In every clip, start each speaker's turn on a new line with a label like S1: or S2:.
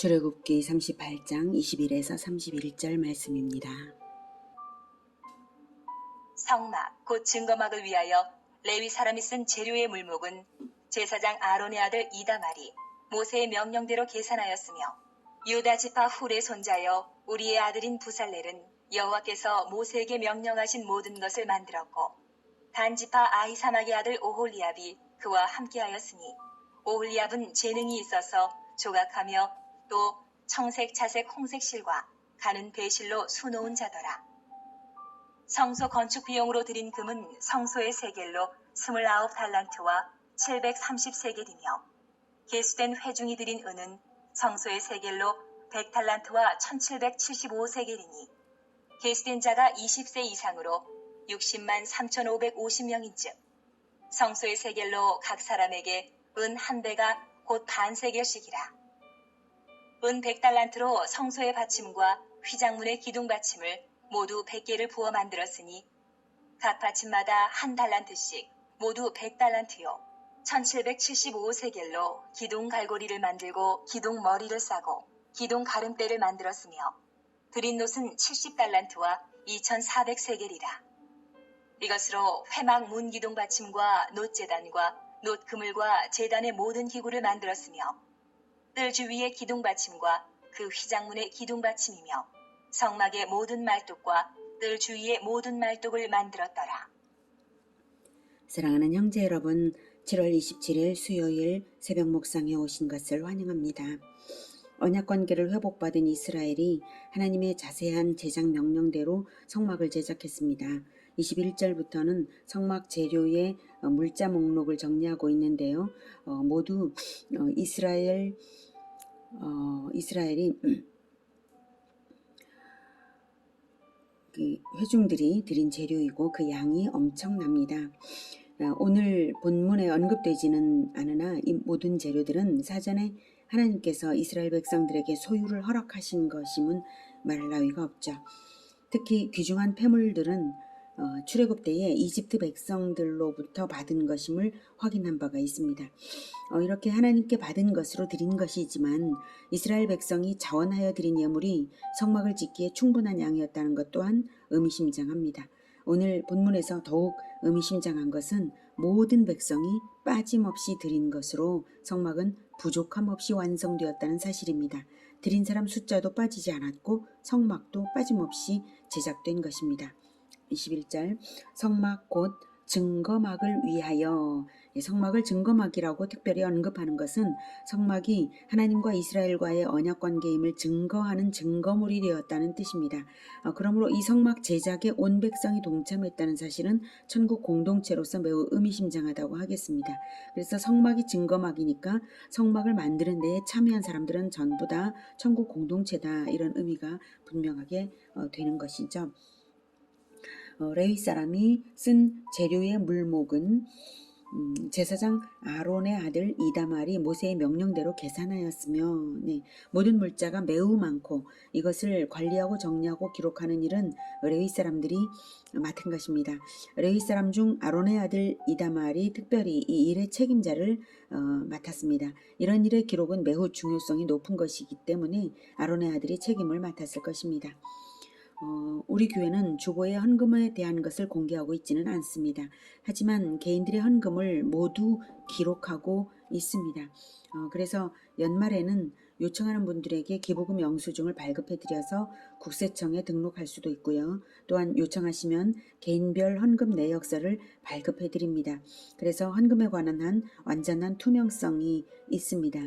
S1: 출애굽기 38장 21에서 31절 말씀입니다.
S2: 성막 곧 증거막을 위하여 레위 사람이 쓴 재료의 물목은 제사장 아론의 아들 이다말이 모세의 명령대로 계산하였으며, 유다 지파 훌의 손자여 우리의 아들인 부살렐은 여호와께서 모세에게 명령하신 모든 것을 만들었고, 단 지파 아히사막의 아들 오홀리압이 그와 함께하였으니, 오홀리압은 재능이 있어서 조각하며 또 청색, 자색, 홍색 실과 가는 배실로 수놓은 자더라. 성소 건축 비용으로 들인 금은 성소의 세겔로 29달란트와 730세겔이며, 계수된 회중이 들인 은은 성소의 세겔로 100달란트와 1775세겔이니, 계수된 자가 20세 이상으로 60만 3550명인즉 성소의 세겔로 각 사람에게 은 한 배가 곧 반세겔씩이라. 은 100달란트로 성소의 받침과 휘장문의 기둥 받침을 모두 100개를 부어 만들었으니, 각 받침마다 한 달란트씩 모두 100달란트요 1775세겔로 기둥 갈고리를 만들고 기둥 머리를 싸고 기둥 가름대를 만들었으며, 드린 놋은 70달란트와 2400세겔이라. 이것으로 회막 문 기둥 받침과 놋 제단과 놋 그물과 제단의 모든 기구를 만들었으며, 뜰 주위의 기둥 받침과 그 휘장문의 기둥 받침이며 성막의 모든 말뚝과 뜰 주위의 모든 말뚝을 만들었더라.
S1: 사랑하는 형제 여러분, 7월 27일 수요일 새벽 묵상에 오신 것을 환영합니다. 언약관계를 회복받은 이스라엘이 하나님의 자세한 제작 명령대로 성막을 제작했습니다. 21절부터는 성막 재료의 물자 목록을 정리하고 있는데요. 모두 이스라엘이 그 회중들이 드린 재료이고 그 양이 엄청납니다. 오늘 본문에 언급되지는 않으나 이 모든 재료들은 사전에 하나님께서 이스라엘 백성들에게 소유를 허락하신 것임은 말할 나위가 없죠. 특히 귀중한 폐물들은 출애굽 때에 이집트 백성들로부터 받은 것임을 확인한 바가 있습니다. 이렇게 하나님께 받은 것으로 드린 것이지만 이스라엘 백성이 자원하여 드린 예물이 성막을 짓기에 충분한 양이었다는 것 또한 의미심장합니다. 오늘 본문에서 더욱 의미심장한 것은 모든 백성이 빠짐없이 드린 것으로 성막은 부족함 없이 완성되었다는 사실입니다. 드린 사람 숫자도 빠지지 않았고 성막도 빠짐없이 제작된 것입니다. 21절 성막 곧 증거막을 위하여, 성막을 증거막이라고 특별히 언급하는 것은 성막이 하나님과 이스라엘과의 언약관계임을 증거하는 증거물이 되었다는 뜻입니다. 그러므로 이 성막 제작에 온 백성이 동참했다는 사실은 천국 공동체로서 매우 의미심장하다고 하겠습니다. 그래서 성막이 증거막이니까 성막을 만드는 데에 참여한 사람들은 전부 다 천국 공동체다, 이런 의미가 분명하게 되는 것이죠. 레위 사람이 쓴 재료의 물목은 제사장 아론의 아들 이다말이 모세의 명령대로 계산하였으며, 모든 물자가 매우 많고 이것을 관리하고 정리하고 기록하는 일은 레위 사람들이 맡은 것입니다. 레위 사람 중 아론의 아들 이다말이 특별히 이 일의 책임자를 맡았습니다. 이런 일의 기록은 매우 중요성이 높은 것이기 때문에 아론의 아들이 책임을 맡았을 것입니다. 우리 교회는 주보의 헌금에 대한 것을 공개하고 있지는 않습니다. 하지만 개인들의 헌금을 모두 기록하고 있습니다. 그래서 연말에는 요청하는 분들에게 기부금 영수증을 발급해 드려서 국세청에 등록할 수도 있고요. 또한 요청하시면 개인별 헌금 내역서를 발급해 드립니다. 그래서 헌금에 관한 한 완전한 투명성이 있습니다.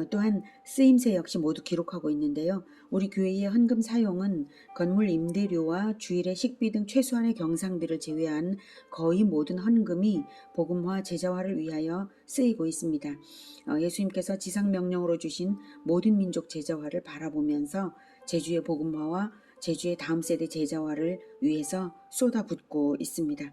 S1: 또한 쓰임새 역시 모두 기록하고 있는데요. 우리 교회의 헌금 사용은 건물 임대료와 주일의 식비 등 최소한의 경상들을 제외한 거의 모든 헌금이 복음화 제자화를 위하여 쓰이고 있습니다. 예수님께서 지상명령으로 주신 모든 민족 제자화를 바라보면서 제주의 복음화와 제주의 다음 세대 제자화를 위해서 쏟아붓고 있습니다.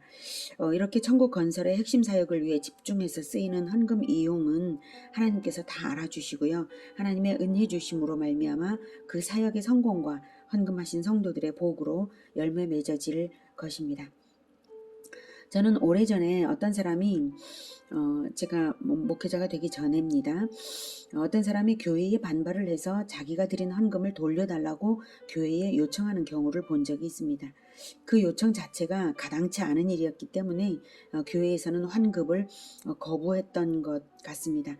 S1: 이렇게 천국 건설의 핵심 사역을 위해 집중해서 쓰이는 헌금 이용은 하나님께서 다 알아주시고요. 하나님의 은혜 주심으로 말미암아 그 사역의 성공과 헌금하신 성도들의 복으로 열매 맺어질 것입니다. 저는 오래전에 어떤 사람이 제가 목회자가 되기 전입니다. 어떤 사람이 교회에 반발을 해서 자기가 드린 헌금을 돌려달라고 교회에 요청하는 경우를 본 적이 있습니다. 그 요청 자체가 가당치 않은 일이었기 때문에 교회에서는 환급을 거부했던 것 같습니다.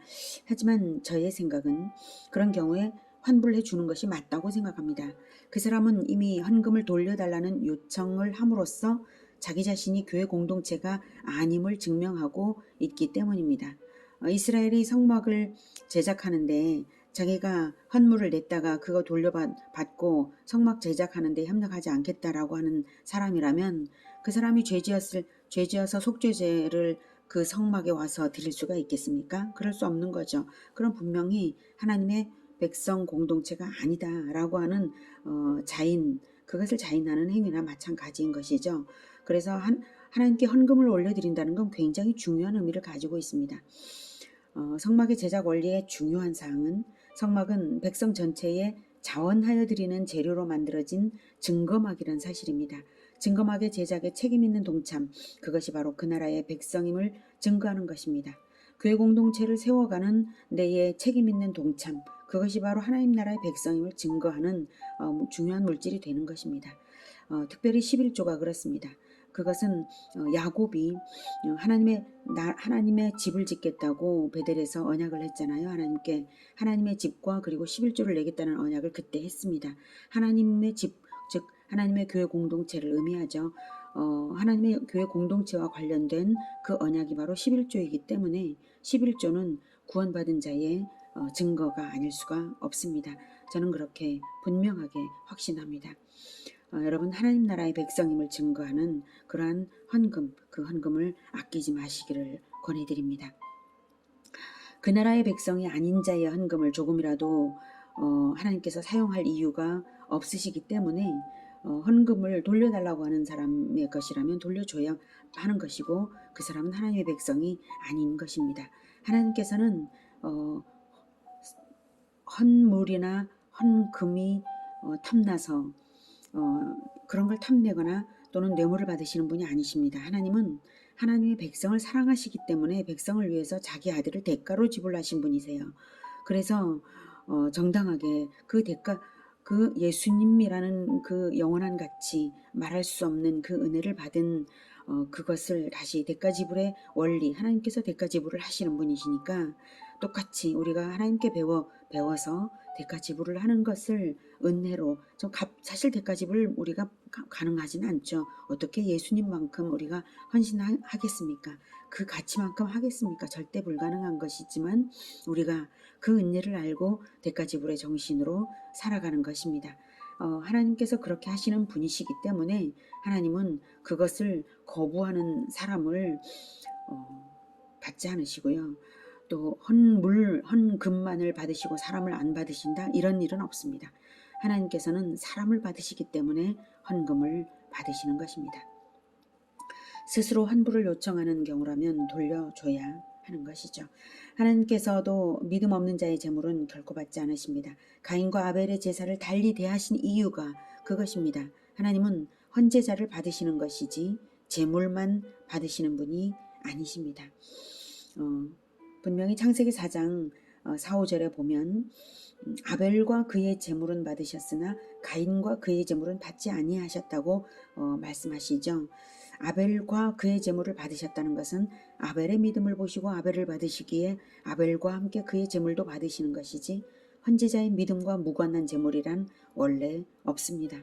S1: 하지만 저의 생각은 그런 경우에 환불을 해주는 것이 맞다고 생각합니다. 그 사람은 이미 헌금을 돌려달라는 요청을 함으로써 자기 자신이 교회 공동체가 아님을 증명하고 있기 때문입니다. 이스라엘이 성막을 제작하는데 자기가 헌물을 냈다가 그거 돌려받고 성막 제작하는데 협력하지 않겠다라고 하는 사람이라면 그 사람이 죄지어서 속죄제를 그 성막에 와서 드릴 수가 있겠습니까? 그럴 수 없는 거죠. 그럼 분명히 하나님의 백성 공동체가 아니다라고 하는 그것을 자인하는 행위나 마찬가지인 것이죠. 그래서 하나님께 헌금을 올려드린다는 건 굉장히 중요한 의미를 가지고 있습니다. 성막의 제작 원리의 중요한 사항은 성막은 백성 전체에 자원하여 드리는 재료로 만들어진 증거막이란 사실입니다. 증거막의 제작에 책임 있는 동참, 그것이 바로 그 나라의 백성임을 증거하는 것입니다. 교회 공동체를 세워가는 데에 책임 있는 동참, 그것이 바로 하나님 나라의 백성임을 증거하는 중요한 물질이 되는 것입니다. 특별히 11조가 그렇습니다. 그것은 야곱이 하나님의 집을 짓겠다고 베델에서 언약을 했잖아요. 하나님의 집과 그리고 11조를 내겠다는 언약을 그때 했습니다. 하나님의 집, 즉 하나님의 교회 공동체를 의미하죠. 하나님의 교회 공동체와 관련된 그 언약이 바로 11조이기 때문에 11조는 구원받은 자의 증거가 아닐 수가 없습니다. 저는 그렇게 분명하게 확신합니다. 여러분, 하나님 나라의 백성임을 증거하는 그러한 헌금, 그 헌금을 아끼지 마시기를 권해드립니다. 그 나라의 백성이 아닌 자의 헌금을 조금이라도 하나님께서 사용할 이유가 없으시기 때문에 헌금을 돌려달라고 하는 사람의 것이라면 돌려줘야 하는 것이고 그 사람은 하나님의 백성이 아닌 것입니다. 하나님께서는 헌물이나 헌금이 탐나서 그런 걸 탐내거나 또는 뇌물을 받으시는 분이 아니십니다. 하나님은 하나님의 백성을 사랑하시기 때문에 백성을 위해서 자기 아들을 대가로 지불하신 분이세요. 그래서 정당하게 그 대가, 그 예수님이라는 그 영원한 가치, 말할 수 없는 그 은혜를 받은 그것을 다시 대가 지불의 원리, 하나님께서 대가 지불을 하시는 분이시니까 똑같이 우리가 하나님께 배워서 대가 지불을 하는 것을 은혜로, 사실 대가 지불 우리가 가능하지는 않죠. 어떻게 예수님만큼 우리가 헌신하겠습니까? 그 가치만큼 하겠습니까? 절대 불가능한 것이지만 우리가 그 은혜를 알고 대가 지불의 정신으로 살아가는 것입니다. 하나님께서 그렇게 하시는 분이시기 때문에 하나님은 그것을 거부하는 사람을 받지 않으시고요. 또 헌금만을 받으시고 사람을 안 받으신다, 이런 일은 없습니다. 하나님께서는 사람을 받으시기 때문에 헌금을 받으시는 것입니다. 스스로 환불을 요청하는 경우라면 돌려줘야 하는 것이죠. 하나님께서도 믿음 없는 자의 재물은 결코 받지 않으십니다. 가인과 아벨의 제사를 달리 대하신 이유가 그것입니다. 하나님은 헌제자를 받으시는 것이지 재물만 받으시는 분이 아니십니다. 분명히 창세기 4장 4, 5절에 보면 아벨과 그의 재물은 받으셨으나 가인과 그의 재물은 받지 아니하셨다고 말씀하시죠. 아벨과 그의 재물을 받으셨다는 것은 아벨의 믿음을 보시고 아벨을 받으시기에 아벨과 함께 그의 재물도 받으시는 것이지 헌제자의 믿음과 무관한 재물이란 원래 없습니다.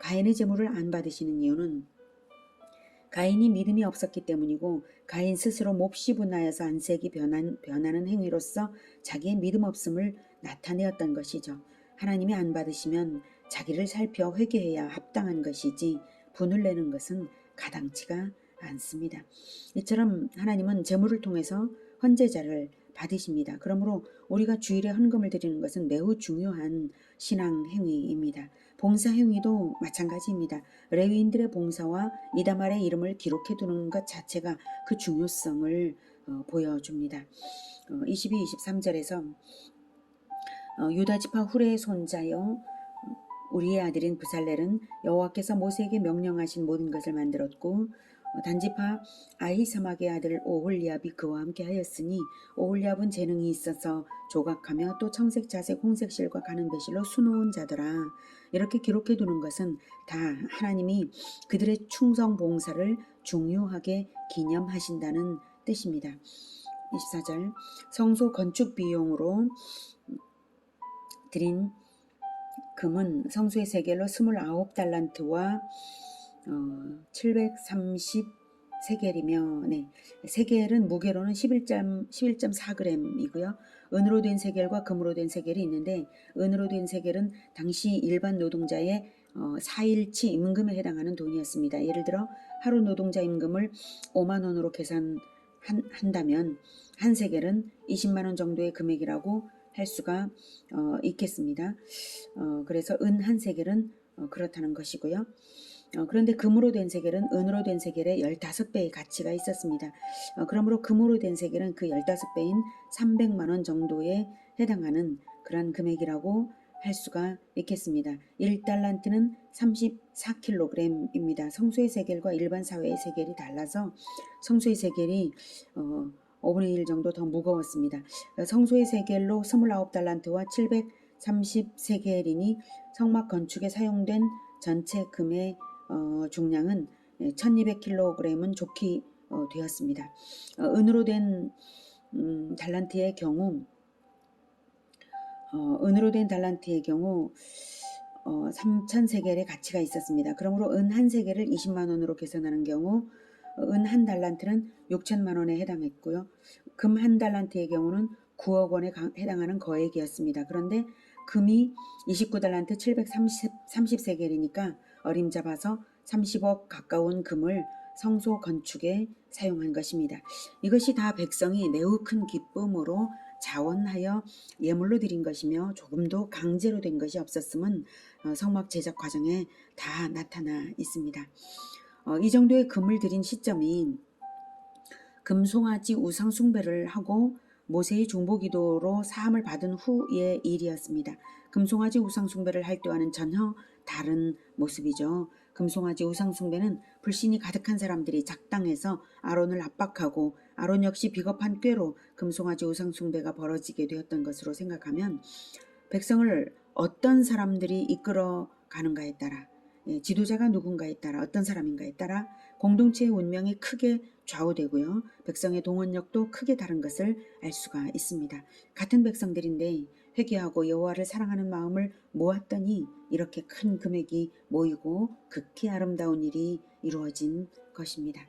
S1: 가인의 재물을 안 받으시는 이유는 가인이 믿음이 없었기 때문이고 가인 스스로 몹시 분하여서 안색이 변하는 행위로서 자기의 믿음 없음을 나타내었던 것이죠. 하나님이 안 받으시면 자기를 살펴 회개해야 합당한 것이지 분을 내는 것은 가당치가 않습니다. 이처럼 하나님은 재물을 통해서 헌제자를 받으십니다. 그러므로 우리가 주일에 헌금을 드리는 것은 매우 중요한 신앙 행위입니다. 봉사 행위도 마찬가지입니다. 레위인들의 봉사와 이다말의 이름을 기록해 두는 것 자체가 그 중요성을 보여줍니다. 22, 23절에서 유다지파 훌의 손자여 우리의 아들인 부살렐은 여호와께서 모세에게 명령하신 모든 것을 만들었고 단지파 아히사막의 아들 오홀리압이 그와 함께 하였으니 오홀리압은 재능이 있어서 조각하며 또 청색, 자색, 홍색 실과 가는 배실로 수놓은 자더라. 이렇게 기록해 두는 것은 다 하나님이 그들의 충성 봉사를 중요하게 기념하신다는 뜻입니다. 24절 성소 건축 비용으로 드린 금은 성소의 세겔로 29달란트와 730세겔이며 세겔은 무게로는 11.4g이고요. 은으로 된 세겔과 금으로 된 세겔이 있는데 은으로 된 세겔은 당시 일반 노동자의 4일치 임금에 해당하는 돈이었습니다. 예를 들어 하루 노동자 임금을 5만 원으로 계산한다면 한 세겔은 20만 원 정도의 금액이라고 할 수가 있겠습니다. 그래서 은 한 세겔은 그렇다는 것이고요. 그런데 금으로 된 세겔은 은으로 된 세겔의 15배의 가치가 있었습니다. 그러므로 금으로 된 세겔은 그 15배인 300만 원 정도에 해당하는 그런 금액이라고 할 수가 있겠습니다. 1달란트는 34kg입니다. 성소의 세겔과 일반 사회의 세겔이 달라서 성소의 세겔이 5분의 1 정도 더 무거웠습니다. 성소의 세겔로 29달란트와 730세겔이니 성막 건축에 사용된 전체 금의 중량은 1200kg은 좋게 되었습니다. 은으로 된 달란트의 경우 3000세겔의 가치가 있었습니다. 그러므로 은 한 세겔을 20만 원으로 계산하는 경우 은 한 달란트는 6천만 원에 해당했고요. 금 한 달란트의 경우는 9억 원에 해당하는 거액이었습니다. 그런데 금이 29달란트 730세겔이니까 어림잡아서 30억 가까운 금을 성소 건축에 사용한 것입니다. 이것이 다 백성이 매우 큰 기쁨으로 자원하여 예물로 드린 것이며 조금도 강제로 된 것이 없었음은 성막 제작 과정에 다 나타나 있습니다. 이 정도의 금을 드린 시점이 금송아지 우상 숭배를 하고 모세의 중보기도로 사함을 받은 후의 일이었습니다. 금송아지 우상 숭배를 할 때와는 전혀 다른 모습이죠. 금송아지 우상 숭배는 불신이 가득한 사람들이 작당해서 아론을 압박하고 아론 역시 비겁한 꾀로 금송아지 우상 숭배가 벌어지게 되었던 것으로 생각하면 백성을 어떤 사람들이 이끌어 가는가에 따라 지도자가 누군가에 따라 어떤 사람인가에 따라 공동체의 운명이 크게 좌우되고요. 백성의 동원력도 크게 다른 것을 알 수가 있습니다. 같은 백성들인데 회개하고 여호와를 사랑하는 마음을 모았더니 이렇게 큰 금액이 모이고 극히 아름다운 일이 이루어진 것입니다.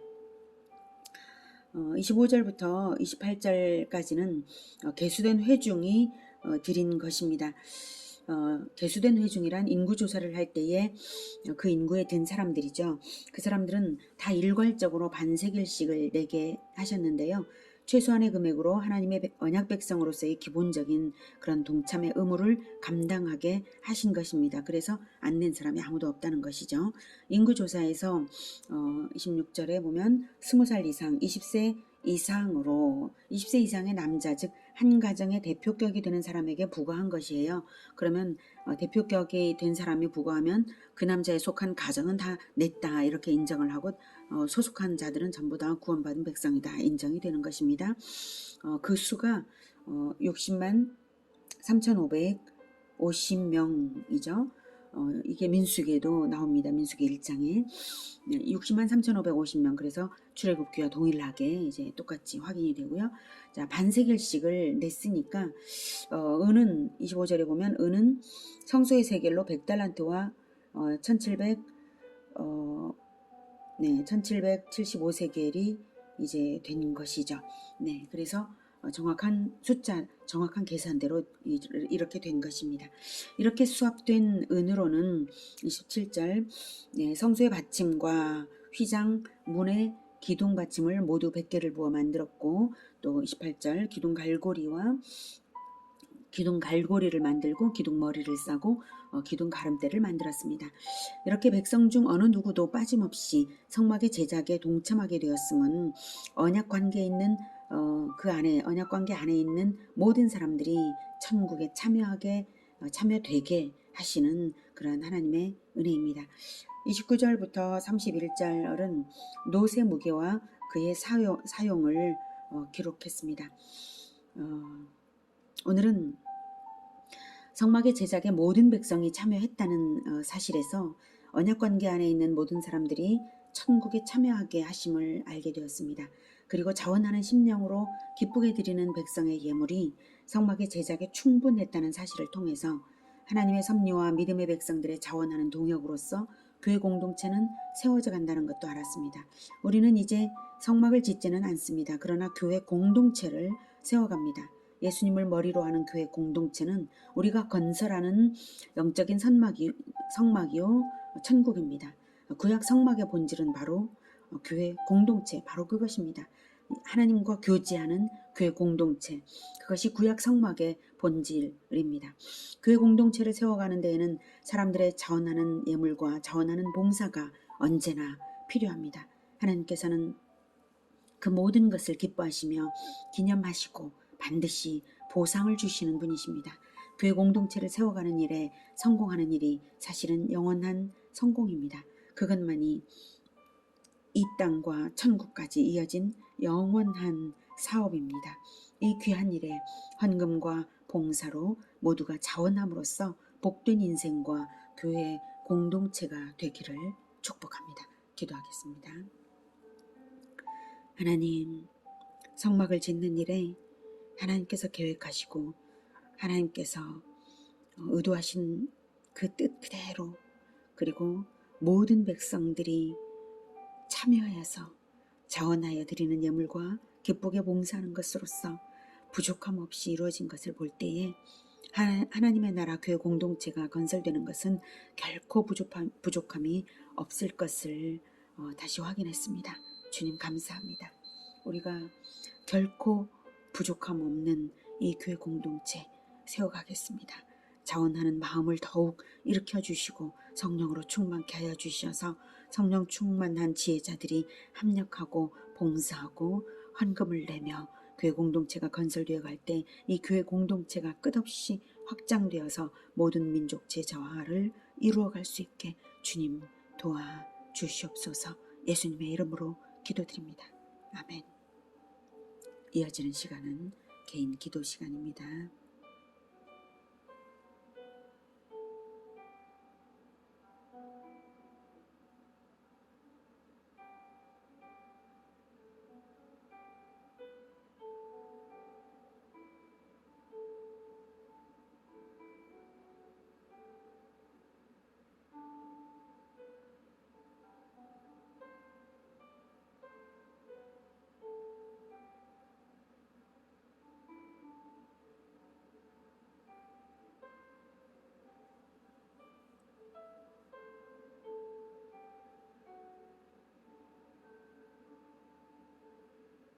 S1: 25절부터 28절까지는 개수된 회중이 드린 것입니다. 개수된 회중이란 인구조사를 할 때에 그 인구에 든 사람들이죠. 그 사람들은 다 일괄적으로 반세겔씩을 내게 하셨는데요. 최소한의 금액으로 하나님의 언약 백성으로서의 기본적인 그런 동참의 의무를 감당하게 하신 것입니다. 그래서 안 낸 사람이 아무도 없다는 것이죠. 인구조사에서 26절에 보면 20살 이상, 20세 이상으로 20세 이상의 남자, 즉 한 가정의 대표격이 되는 사람에게 부과한 것이에요. 그러면 대표격이 된 사람이 부과하면 그 남자에 속한 가정은 다 냈다 이렇게 인정을 하고 소속한 자들은 전부 다 구원받은 백성이다 인정이 되는 것입니다. 그 수가 60만 3,550명이죠. 이게 민수기에도 나옵니다. 민수기 1장에 60만 3,550명. 그래서 출애굽기와 동일하게 이제 똑같이 확인이 되고요. 자, 반세겔씩을 냈으니까 은은 25절에 보면 은은 성소의 세겔로 100달란트와 1775세겔이 이제 된 것이죠. 네, 그래서 정확한 숫자, 정확한 계산대로 이렇게 된 것입니다. 이렇게 수합된 은으로는 27절 성소의 받침과 휘장, 문의 기둥 받침을 모두 100개를 부어 만들었고 또 28절 기둥 갈고리를 만들고 기둥 머리를 싸고 기둥 가름대를 만들었습니다. 이렇게 백성 중 어느 누구도 빠짐없이 성막의 제작에 동참하게 되었음은 언약 관계에 있는 그 안에 언약 관계 안에 있는 모든 사람들이 천국에 참여되게 하시는 그런 하나님의 은혜입니다. 29절부터 31절은 노새 무게와 그의 사용을 기록했습니다. 오늘은 성막의 제작에 모든 백성이 참여했다는 사실에서 언약관계 안에 있는 모든 사람들이 천국에 참여하게 하심을 알게 되었습니다. 그리고 자원하는 심령으로 기쁘게 드리는 백성의 예물이 성막의 제작에 충분했다는 사실을 통해서 하나님의 섭리와 믿음의 백성들의 자원하는 동역으로서 교회 공동체는 세워져 간다는 것도 알았습니다. 우리는 이제 성막을 짓지는 않습니다. 그러나 교회 공동체를 세워갑니다. 예수님을 머리로 하는 교회 공동체는 우리가 건설하는 영적인 성막이요 천국입니다. 구약 성막의 본질은 바로 교회 공동체, 바로 그것입니다. 하나님과 교제하는 교회 공동체, 그것이 구약 성막의 본질입니다. 교회 공동체를 세워가는 데에는 사람들의 자원하는 예물과 자원하는 봉사가 언제나 필요합니다. 하나님께서는 그 모든 것을 기뻐하시며 기념하시고 반드시 보상을 주시는 분이십니다. 교회 공동체를 세워가는 일에 성공하는 일이 사실은 영원한 성공입니다. 그것만이 이 땅과 천국까지 이어진 영원한 사업입니다. 이 귀한 일에 헌금과 봉사로 모두가 자원함으로써 복된 인생과 교회 공동체가 되기를 축복합니다. 기도하겠습니다. 하나님, 성막을 짓는 일에 하나님께서 계획하시고 하나님께서 의도하신 그 뜻 그대로, 그리고 모든 백성들이 참여해서 자원하여 드리는 예물과 기쁘게 봉사하는 것으로서 부족함 없이 이루어진 것을 볼 때에 하나님의 나라 교회 공동체가 건설되는 것은 결코 부족함이 없을 것을 다시 확인했습니다. 주님 감사합니다. 우리가 결코 부족함 없는 이 교회 공동체 세워가겠습니다. 자원하는 마음을 더욱 일으켜 주시고 성령으로 충만케 하여 주셔서 성령 충만한 지혜자들이 합력하고 봉사하고 헌금을 내며 교회 공동체가 건설되어 갈 때 이 교회 공동체가 끝없이 확장되어서 모든 민족 제자화를 이루어갈 수 있게 주님 도와주시옵소서. 예수님의 이름으로 기도드립니다. 아멘. 이어지는 시간은 개인 기도 시간입니다.